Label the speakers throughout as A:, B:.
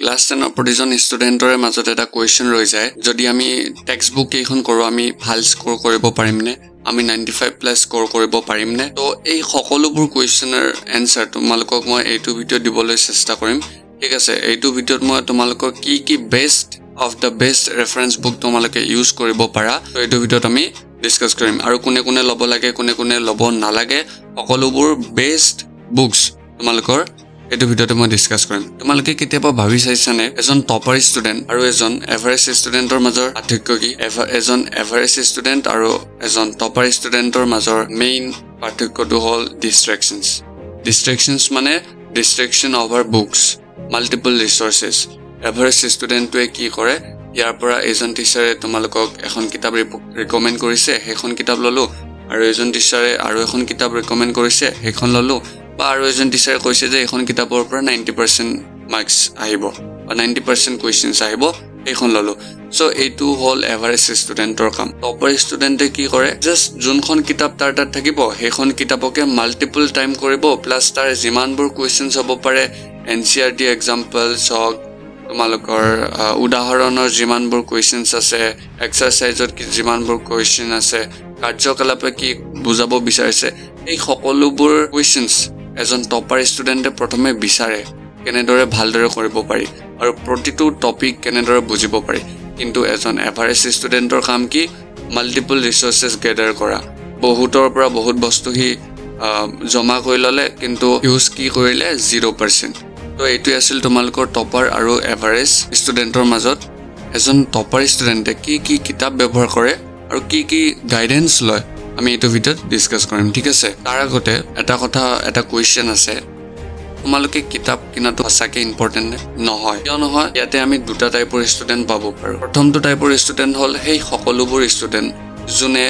A: class 10 প্ৰতিজন ষ্টুডেন্টৰে মাজত এটা কোৱেশ্চন ৰৈ যায় যদি আমি টেক্সট বুক এইখন কৰো আমি ভাল স্কোৰ কৰিব পাৰিম নে আমি 95+ স্কোৰ কৰিব পাৰিম নে তো এই সকলোবোৰ কোৱেশ্চনৰ এনসাৰ তোমালোকক মই এইটো ভিডিও দিবলৈ চেষ্টা কৰিম ঠিক আছে এইটো ভিডিওত মই তোমালোকক কি best of the best reference book তোমালোকে ইউজ কৰিব পাৰা তো এইটো ভিডিওত আমি ডিসকাস কৰিম আৰু কোনে লব লাগে কোনে লব নালাগে সকলোবোৰ বেষ্ট বুকস তোমালোকৰ এইটো ভিডিওতে মই ডিসকাস কৰিম তোমালোকে কেতিয়াবা ভাবি চাইছানে এজন টপাৰ ষ্টুডেন্ট আৰু এজন এভাৰেজ ষ্টুডেন্টৰ মাজৰ পাৰ্থক্য কি এজন এভাৰেজ ষ্টুডেন্ট আৰু এজন টপাৰ ষ্টুডেন্টৰ মাজৰ মেইন পাৰ্থক্যটো হ'ল distractions মানে distraction over books multiple resources average ষ্টুডেন্টে কি কৰে ইয়াৰ পৰা এজন টিচাৰে তোমালোকক এখন কিতাপ ৰিকমেন্ড কৰিছে সেইখন কিতাপ ললো আৰু এজন টিচাৰে আৰু এখন কিতাপ ৰিকমেন্ড কৰিছে সেইখন ললো বা আৰু এজন টিচাৰে কৈছে যে এখন কিতাপৰ পৰা 90% মাৰ্কস আহিব বা 90% কোৱেশ্চনস আহিব এইখন ললো সো এইটো হল এভাৰেজ ষ্টুডেন্টৰ কাম টপাৰ ষ্টুডেন্টে কি কৰে জাস্ট যোনখন কিতাপ তাৰ তাত থাকিব সেইখন কিতাপকে মাল্টিপল টাইম কৰিব প্লাস তাৰ যিমানবোৰ কোৱেশ্চনস হ'ব পাৰে এনচিআৰটি এক্সাম্পলস হক তোমালোকৰ উদাহৰণৰ যিমানবোৰ কোৱেশ্চনস আছে এক্সাৰসাইজত যিমানবোৰ কোৱেশ্চন আছে কাৰ্যকলাপে কি বুজাব বিচাৰিছে এই সকলোবোৰ কোৱেশ্চনস এজন টপাৰ ষ্টুডেন্টে প্ৰথমে বিচাৰে কেনেদৰে ভালদৰে কৰিব পাৰি আৰু প্ৰতিটো টপিক কেনেদৰে বুজিব পাৰি কিন্তু এজন এভাৰেজ ষ্টুডেন্টৰ কাম কি মাল্টিপল ৰিসোৰ্সেস গেদাৰ কৰা বহুতৰ পৰা বহুত বস্তু হি জমা কৰি ললে কিন্তু ইউজ কি কৰিলে 0% তো এইটো আছিল তোমালোকৰ টপাৰ আৰু এভাৰেজ ষ্টুডেন্টৰ মাজত এজন টপাৰ ষ্টুডেন্টে কি কিতাপ ব্যৱহাৰ কৰে আৰু কি গাইডেন্স লয় আমি এইটো ভিডিওত ডিসকাস কৰিম ঠিক আছে তাৰ আগতে এটা কোৱেশ্চন আছে তোমালোকে কিতাপ কিনাটো সঁচাকৈ ইম্পৰ্টেন্ট নহয় কিয় নহয় ইয়াতে আমি দুটা টাইপৰ ষ্টুডেন্ট পাব পাৰো প্ৰথমটো টাইপৰ ষ্টুডেন্ট হল সেই সকলোবোৰ ষ্টুডেন্ট যোনে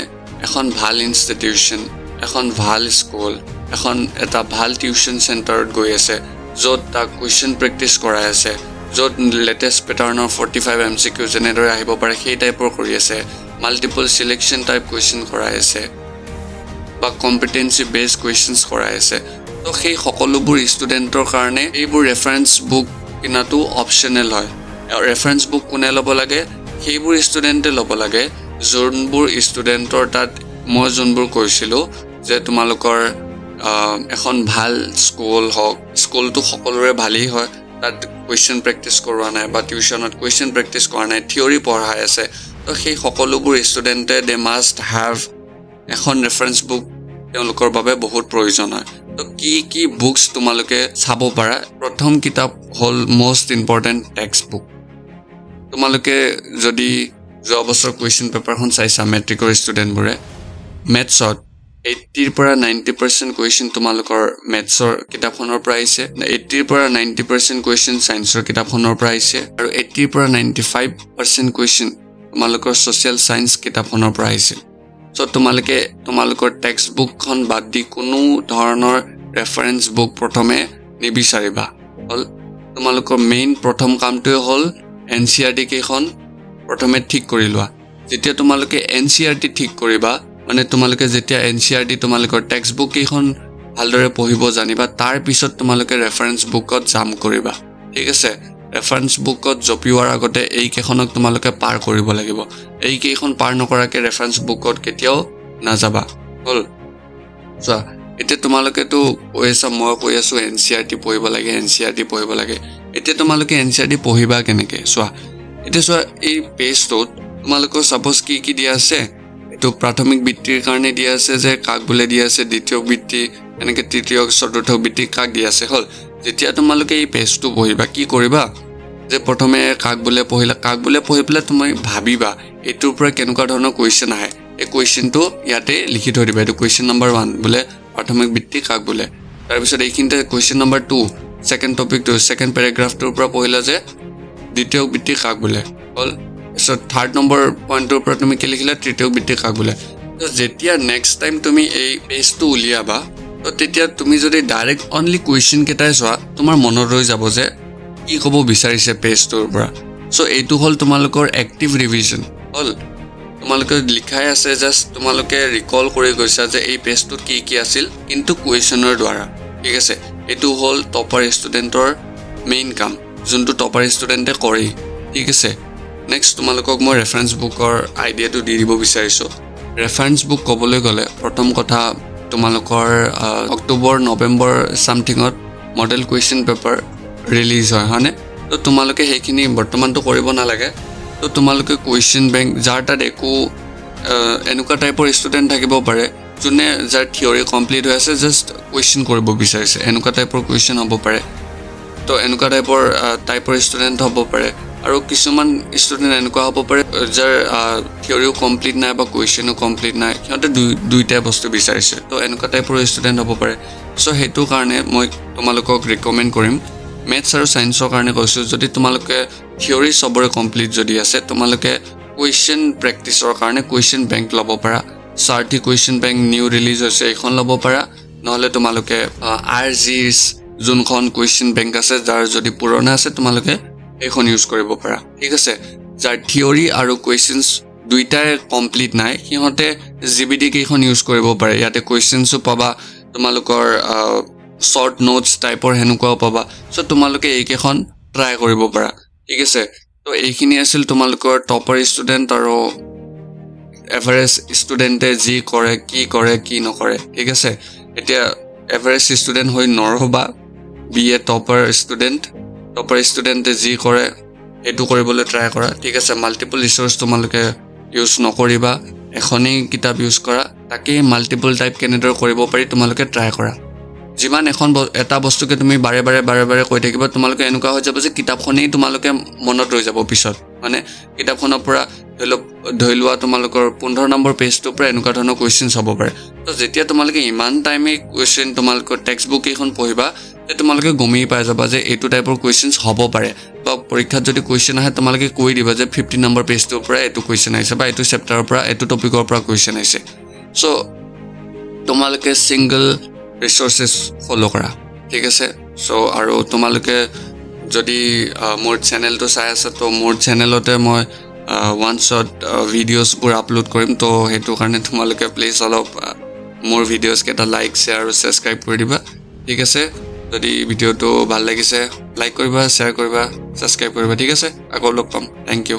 A: এখন ভাল ইনষ্টিটিউচন এখন ভাল স্কুল এখন এটা ভাল টিউচন চেণ্টাৰত গৈ আছে যত তা কোৱেশ্চন প্ৰেক্টিস কৰাই আছে যত লেটেষ্ট প্যাটাৰ্নৰ 45 MCQ জেনেৰে আহিব পাৰে সেই টাইপৰ কৰি আছে মাল্টিপল সিলেকশন টাইপ কোৱেশ্চন কৰাই আছে বা কম্পিটেন্সি বেস কোৱেশ্চনস কৰাই আছে তো সেই সকলোবোৰ ষ্টুডেন্টৰ কাৰণে এইবোৰ ৰেফাৰেন্স বুক কিনাটো অপচনেল হয় ৰেফাৰেন্স বুক কোনে ল'ব লাগে সেইবোৰ ষ্টুডেন্টে ল'ব লাগে যোনবোৰ ষ্টুডেন্টৰ তাত মই যোনবোৰ কৈছিলো যে তোমালোকৰ এখন ভাল স্কুল হক স্কুলটো সকলোৰে ভালেই হয় তাত কোৱেশ্চন প্ৰেক্টিস কৰোৱা নাই বা টিউচনত কোৱেশ্চন প্ৰেক্টিস কৰা নাই থিওৰি পঢ়াই আছে তো সেই সকলোবোৰ ষ্টুডেন্টে দে মাষ্ট হ্যাভ এখন ৰেফাৰেন্স বুক তেওঁলোকৰ বাবে বহুত প্ৰয়োজন হয় তো কি বুকস তোমালোকে চাব পাৰা প্ৰথম কিতাপ হল মোস্ট ইম্পৰ্টেন্ট টেক্সট বুক তোমালোকে যদি যোৱা বছৰ কোৱেশ্চন পেপাৰখন চাইছা মেট্ৰিকৰ ষ্টুডেন্টবোৰে মেথছত 80 পৰা 90% কোৱেশ্চন তোমালোকৰ মেথছৰ কিতাপখনৰ পৰা আহিছে 80 পৰা 90% কোৱেশ্চন সায়েন্সৰ কিতাপখনৰ পৰা আহিছে আৰু 80 পৰা 95% কোৱেশ্চন তোমালোকৰ সোশ্যাল সায়েন্স কিতাপখনৰ পৰা আহিছে সো তোমালোকৰ টেক্সট বুকখন বাদ দি কোনো ধৰণৰ ৰেফাৰেন্স বুক প্ৰথমে নিবিচাৰিবা হল তোমালোকৰ মেইন প্ৰথম কামটোই হল এনচিআৰটি কেখন প্ৰথমে ঠিক কৰি লোৱা যেতিয়া তোমালোকে এনচিআৰটি ঠিক কৰিবা মানে তোমালোকে যেতিয়া এনচিআৰটি তোমালোকৰ টেক্সট বুক কেখন ভালদৰে পঢ়িব জানিবা তাৰ পিছত তোমালোকে ৰেফাৰেন্স বুকত জাম কৰিবা ঠিক আছে ৰেফাৰেন্স বুকত জপিওৱাৰ আগতে এই কেখনক তোমালোকে পাৰ কৰিব লাগিব এই কেখন পাৰ নকৰাকে ৰেফাৰেন্স বুকত কেতিয়াও নাযাবা হল সো এতিয়া তোমালোকে তো কৈছা মই কৈ আছো এনচিআৰটি পঢ়িব লাগে এতিয়া তোমালোকে এনচিআৰটি পঢ়িবা কেনেকে সোৱা এতিয়া সোৱা এই পেজটোত তোমালোকৰ সাপোজ কি দিয়া আছে তো প্ৰাথমিক বৃত্তিৰ কাৰণে দিয়া আছে যে কাক বুলে দিয়া আছে দ্বিতীয় বৃত্তি এনেকে তৃতীয় চতুৰ্থ বৃত্তি কাক দিয়া আছে হল যেতিয়া তোমালোকে এই পেজটো পঢ়িবা কি কৰিবা যে প্ৰথমে কাক বুলে পঢ়িবলে তুমি ভাবিবা এটোৰ পৰা কেনেকুৱা ধৰণৰ কোৱেশ্চন আহে এই কোৱেশ্চনটো ইয়াতে লিখি থৈ দিবা এটো কোৱেশ্চন নম্বৰ 1 বুলে প্ৰাথমিক বৃত্তি কাক বুলে তাৰ পিছত এইখিনতে কোৱেশ্চন নম্বৰ 2 সেকেন্ড টপিকটো সেকেন্ড প্যাৰাগ্ৰাফটোৰ পৰা পঢ়িলা যে দ্বিতীয় বৃত্তি কাক বুলে হল সো থাৰ্ড নম্বৰ পইণ্টৰ পৰা তুমি কি লিখিলা তৃতীয় বৃত্তি কাক বুলে তো যেতিয়া নেক্সট টাইম তুমি এই পেজটো উলিয়াবা তো তেতিয়া তুমি যদি ডাইৰেক্ট অনলি কোৱেশ্চন কেটাই চোৱা তোমাৰ মনত ৰৈ যাব যে কি ক'ব বিচাৰিছে পেজটোৰ পৰা সো এইটো হল তোমালোকৰ এক্টিভ ৰিভিজন হল তোমালোকে লিখাই আছে জাস্ট তোমালোকে ৰিকল কৰি গৈছা যে এই পেজটোত কি আছিল কিন্তু কোৱেশ্চনৰ দ্বাৰা ঠিক আছে এটো হল টপাৰ ষ্টুডেন্টৰ মেইন কাম যোনটো টপাৰ ষ্টুডেণ্টে কৰে ঠিক আছে নেক্সট তোমালোকক মই ৰেফাৰেন্স বুকৰ আইডিয়াটো দি দিব বিচাৰিছো ৰেফাৰেন্স বুক ক'বলৈ গ'লে প্ৰথম কথা তোমালোকৰ অক্টোবৰ নৱেম্বৰ সামথিংত মডেল কুৱেশ্যন পেপাৰ ৰিলিজ হয় হয়নে তো তোমালোকে সেইখিনি বৰ্তমানটো কৰিব নালাগে তো তোমালোকে কুৱেশ্যন বেংক যাৰ তাত একো এনেকুৱা টাইপৰ ষ্টুডেণ্ট থাকিব পাৰে যোনে যাৰ থিয়ৰি কমপ্লিট হৈ আছে জাষ্ট কুৱেশ্যন কৰিব বিচাৰিছে এনেকুৱা টাইপৰ কুৱেশ্যন হ'ব পাৰে তো এনেকুৱা টাইপৰ ষ্টুডেণ্ট হ'ব পাৰে আৰু কিছুমান ষ্টুডেণ্ট এনেকুৱা হ'ব পাৰে যাৰ থিয়ৰিও কমপ্লিট নাই বা কুৱেশ্যনো কমপ্লিট নাই সিহঁতে দুইটা বস্তু বিচাৰিছে তো এনেকুৱা টাইপৰ ষ্টুডেণ্ট হ'ব পাৰে চ' সেইটো কাৰণে মই তোমালোকক ৰিকমেণ্ড কৰিম মেথছ আৰু ছায়েন্সৰ কাৰণে কৈছোঁ যদি তোমালোকে থিয়ৰি চবৰে কমপ্লিট যদি আছে তোমালোকে কুৱেশ্যন প্ৰেক্টিছৰ কাৰণে কুৱেশ্যন বেংক ল'ব পাৰা সাৰথি কুৱেশ্যন বেংক নিউ ৰিলিজ হৈছে এইখন ল'ব পাৰা নহ'লে তোমালোকে RG's যোনখন কুৱেশ্যন বেংক আছে যাৰ যদি পুৰণা আছে তোমালোকে এইখন ইউজ কৰিব পাৰা ঠিক আছে যাৰ থিয়ৰি আৰু কুৱেশ্যনছ দুইটাই কমপ্লিট নাই সিহঁতে GBD কেইখন ইউজ কৰিব পাৰে ইয়াতে কুৱেশ্যনছো পাবা তোমালোকৰ শৰ্ট নোটছ টাইপৰ হেনুকাও পাবা চ' তোমালোকে এইকেইখন ট্ৰাই কৰিব পাৰা ঠিক আছে তো এইখিনি আছিল তোমালোকৰ টপাৰ ষ্টুডেণ্ট আৰু এভাৰেজ ষ্টুডেণ্টে যি কৰে কি নকৰে ঠিক আছে এতিয়া এভাৰেজ ষ্টুডেণ্ট হৈ নৰহবা BA টপাৰ ষ্টুডেণ্টে যি কৰে সেইটো কৰিবলৈ ট্ৰাই কৰা ঠিক আছে মাল্টিপল ৰিচোৰ্চ তোমালোকে ইউজ নকৰিবা এখনেই কিতাপ ইউজ কৰা তাকে মাল্টিপল টাইপ কেনেদৰে কৰিব পাৰি তোমালোকে ট্ৰাই কৰা যিমান এটা বস্তুকে তুমি বাৰে বাৰে কৈ থাকিবা তোমালোকে এনেকুৱা হৈ যাব যে কিতাপখনেই তোমালোকে মনত ৰৈ যাব পিছত মানে কিতাপখনৰ পৰা ধৰি লোৱা তোমালোকৰ 15 নম্বৰ পেজটোৰ পৰা এনেকুৱা ধৰণৰ কুৱেশ্যনছ হ'ব পাৰে তো যেতিয়া তোমালোকে ইমান টাইমে কুৱেশ্যন তোমালোকৰ টেক্সট বুক এইখন পঢ়িবা তে তোমালোকে গমেই পাই যাবা যে এইটো টাইপৰ কুৱেশ্যনছ হ'ব পাৰে বা পৰীক্ষাত যদি কুৱেশ্যন আহে তোমালোকে কৈ দিবা যে 15 নম্বৰ পেজটোৰ পৰা এইটো কুৱেশ্যন আহিছে বা এইটো চেপ্টাৰৰ পৰা এইটো টপিকৰ পৰা কুৱেশ্যন আহিছে চ' তোমালোকে সিংগল ৰিচোৰ্চেছ ফলো কৰা ঠিক আছে চ' আৰু তোমালোকে যদি মোৰ চেনেলটো চাই আছে তো মোৰ চেনেলতে মই ওৱান শ্বট ভিডিঅ'ছবোৰ আপলোড কৰিম তো সেইটো কাৰণে তোমালোকে প্লিজ অলপ মোৰ ভিডিঅ'ছ কেইটা লাইক শ্বেয়াৰ আৰু ছাবস্ক্ৰাইব কৰি দিবা ঠিক আছে যদি ভিডিঅ'টো ভাল লাগিছে লাইক কৰিবা শ্বেয়াৰ কৰিবা ছাবস্ক্ৰাইব কৰিবা ঠিক আছে আকৌ লগ পাম থেংক ইউ